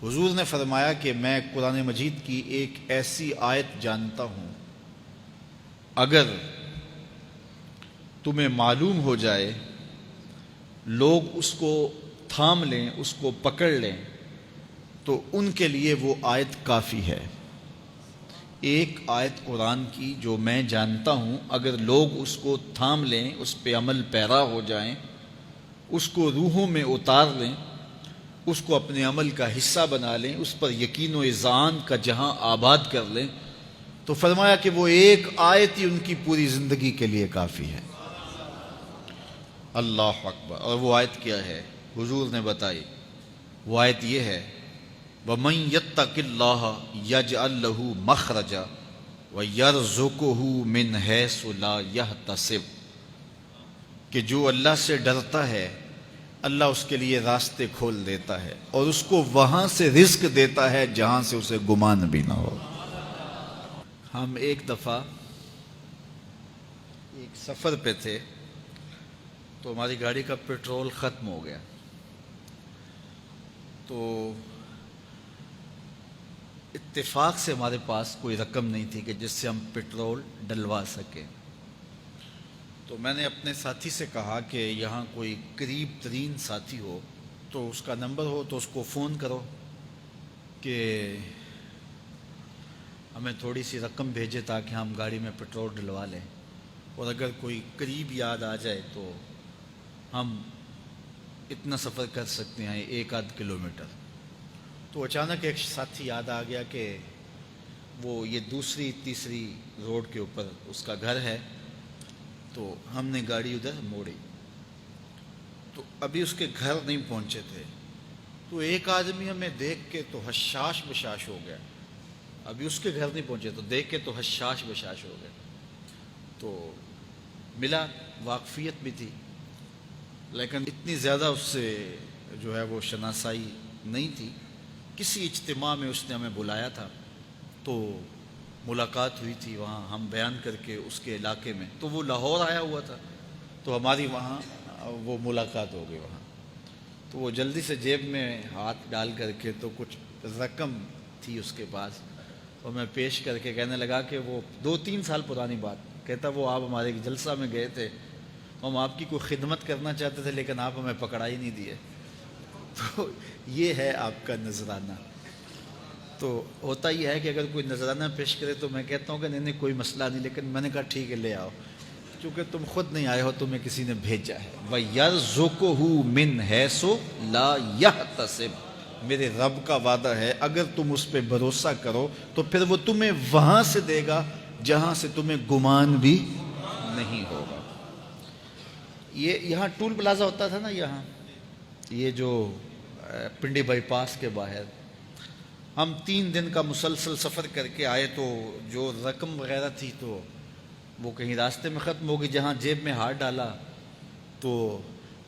حضور نے فرمایا کہ میں قرآن مجید کی ایک ایسی آیت جانتا ہوں، اگر تمہیں معلوم ہو جائے، لوگ اس کو تھام لیں، اس کو پکڑ لیں، تو ان کے لیے وہ آیت کافی ہے۔ ایک آیت قرآن کی جو میں جانتا ہوں، اگر لوگ اس کو تھام لیں، اس پہ عمل پیرا ہو جائیں، اس کو روحوں میں اتار لیں، اس کو اپنے عمل کا حصہ بنا لیں، اس پر یقین و اذعان کا جہاں آباد کر لیں، تو فرمایا کہ وہ ایک آیت ہی ان کی پوری زندگی کے لیے کافی ہے۔ اللہ اکبر۔ اور وہ آیت کیا ہے؟ حضور نے بتائی، وہ آیت یہ ہے، وَمَن يَتَّقِ اللَّهَ يَجْعَل لَّهُ مَخْرَجًا وَيَرْزُقْهُ مِنْ حَيْثُ لَا يَحْتَسِبُ، کہ جو اللہ سے ڈرتا ہے اللہ اس کے لیے راستے کھول دیتا ہے اور اس کو وہاں سے رزق دیتا ہے جہاں سے اسے گمان بھی نہ ہو۔ ہم ایک دفعہ ایک سفر پہ تھے تو ہماری گاڑی کا پیٹرول ختم ہو گیا، تو اتفاق سے ہمارے پاس کوئی رقم نہیں تھی کہ جس سے ہم پیٹرول ڈلوا سکیں۔ تو میں نے اپنے ساتھی سے کہا کہ یہاں کوئی قریب ترین ساتھی ہو تو اس کا نمبر ہو تو اس کو فون کرو کہ ہمیں تھوڑی سی رقم بھیجے تاکہ ہم گاڑی میں پیٹرول ڈلوا لیں، اور اگر کوئی قریب یاد آ جائے تو ہم اتنا سفر کر سکتے ہیں، 1-8 کلومیٹر۔ تو اچانک ایک ساتھی یاد آ گیا کہ وہ یہ دوسری تیسری روڈ کے اوپر اس کا گھر ہے، تو ہم نے گاڑی ادھر موڑی، تو ابھی اس کے گھر نہیں پہنچے تھے، تو ایک آدمی ہمیں دیکھ کے تو حشاش بشاش ہو گیا۔ ابھی اس کے گھر نہیں پہنچے تو دیکھ کے تو حشاش بشاش ہو گیا۔ تو ملا، واقفیت بھی تھی، لیکن اتنی زیادہ اس سے جو ہے وہ شناسائی نہیں تھی۔ کسی اجتماع میں اس نے ہمیں بلایا تھا تو ملاقات ہوئی تھی وہاں، ہم بیان کر کے اس کے علاقے میں، تو وہ لاہور آیا ہوا تھا تو ہماری وہاں وہ ملاقات ہو گئی وہاں۔ تو وہ جلدی سے جیب میں ہاتھ ڈال کر کے تو کچھ رقم تھی اس کے پاس، اور میں پیش کر کے کہنے لگا کہ وہ 2-3 سال پرانی بات، کہتا وہ آپ ہمارے ایک جلسہ میں گئے تھے، ہم آپ کی کوئی خدمت کرنا چاہتے تھے لیکن آپ ہمیں پکڑا ہی نہیں دیے۔ تو یہ ہے آپ کا نذرانہ۔ تو ہوتا یہ ہے کہ اگر کوئی نذرانہ پیش کرے تو میں کہتا ہوں کہ نہیں کوئی مسئلہ نہیں، لیکن میں نے کہا ٹھیک ہے لے آؤ، چونکہ تم خود نہیں آئے ہو، تمہیں کسی نے بھیجا ہے۔ وَيَرْزُقُهُ مِنْ حَيْثُ لَا يَحْتَسِبُ، میرے رب کا وعدہ ہے اگر تم اس پہ بھروسہ کرو تو پھر وہ تمہیں وہاں سے دے گا جہاں سے تمہیں گمان بھی نہیں ہوگا۔ یہاں ٹول پلازا ہوتا تھا نا، یہاں یہ جو پنڈی بائی پاس کے باہر، ہم 3 دن کا مسلسل سفر کر کے آئے، تو جو رقم وغیرہ تھی تو وہ کہیں راستے میں ختم ہو گئی۔ جہاں جیب میں ہاتھ ڈالا تو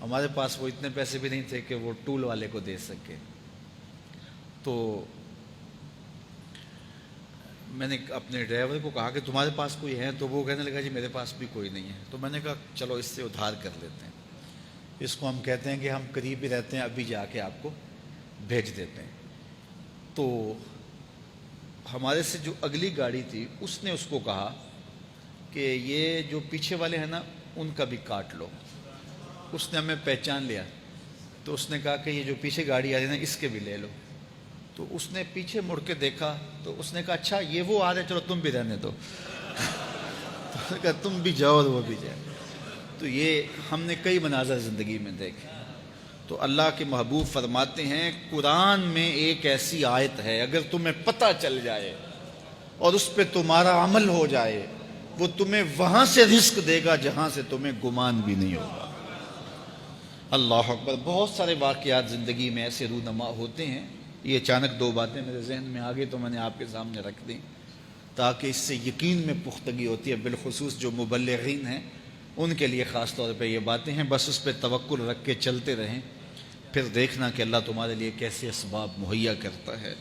ہمارے پاس وہ اتنے پیسے بھی نہیں تھے کہ وہ ٹول والے کو دے سکے۔ تو میں نے اپنے ڈرائیور کو کہا کہ تمہارے پاس کوئی ہے؟ تو وہ کہنے لگا جی میرے پاس بھی کوئی نہیں ہے۔ تو میں نے کہا چلو اس سے ادھار کر لیتے ہیں، اس کو ہم کہتے ہیں کہ ہم قریب ہی رہتے ہیں، ابھی جا کے آپ کو بھیج دیتے ہیں۔ تو ہمارے سے جو اگلی گاڑی تھی اس نے اس کو کہا کہ یہ جو پیچھے والے ہیں نا ان کا بھی کاٹ لو۔ اس نے ہمیں پہچان لیا، تو اس نے کہا کہ یہ جو پیچھے گاڑی آ رہی ہے نا اس کے بھی لے لو۔ تو اس نے پیچھے مڑ کے دیکھا تو اس نے کہا اچھا یہ وہ آ رہے، چلو تم بھی رہنے دو۔ تو اس نے کہا تم بھی جاؤ اور وہ بھی جائے۔ تو یہ ہم نے کئی مناظر زندگی میں دیکھے۔ تو اللہ کے محبوب فرماتے ہیں قرآن میں ایک ایسی آیت ہے، اگر تمہیں پتہ چل جائے اور اس پہ تمہارا عمل ہو جائے، وہ تمہیں وہاں سے رزق دے گا جہاں سے تمہیں گمان بھی نہیں ہوگا۔ اللہ اکبر۔ بہت سارے واقعات زندگی میں ایسے رونما ہوتے ہیں۔ یہ اچانک 2 باتیں میرے ذہن میں آ گئی تو میں نے آپ کے سامنے رکھ دیں تاکہ اس سے یقین میں پختگی ہوتی ہے، بالخصوص جو مبلغین ہیں ان کے لیے خاص طور پہ یہ باتیں ہیں۔ بس اس پہ توکل رکھ کے چلتے رہیں، پھر دیکھنا کہ اللہ تمہارے لیے کیسے اسباب مہیا کرتا ہے۔